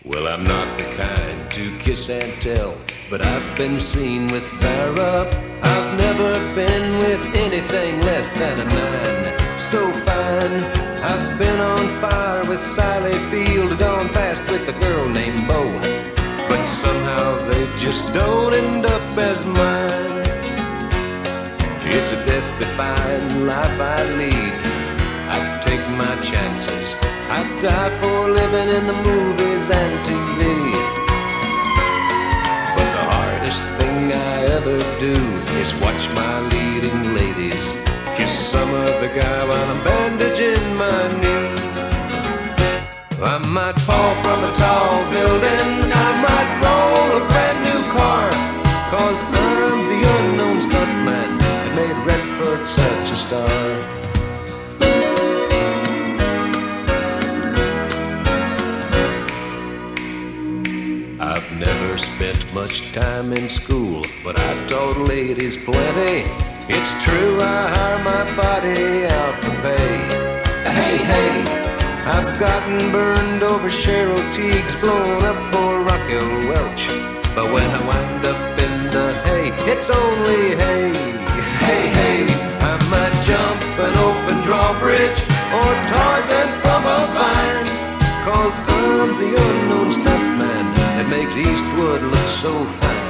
Well, I'm not the kind to kiss and tell, but I've been seen with fire up. I've never been with anything less than a 9. So fine, I've been on fire with Sally Field, gone fast with a girl named Bo, but somehow they just don't end up as mine. It's a death-defying life I lead. I take my chances. I die for living in the movies and TV. But the hardest thing I ever do is watch my leading ladies kiss some other guy while I'm bandaging my knee. I might fall from a tall building, I might roll a brand new car, 'cause I'm the unknown stuntman that made Redford such a star. I've never spent much time in school, but I taught ladies plenty. It's true, I hire my body out for pay. Hey, hey, I've gotten burned over Cheryl Teagues, blown up for Raquel Welch, but when I wind up in the hay, it's only hay. Hey, hey, I might jump an open drawbridge or Tarzan from a vine, 'cause I'm the unknown stuntman that makes Eastwood look so fine.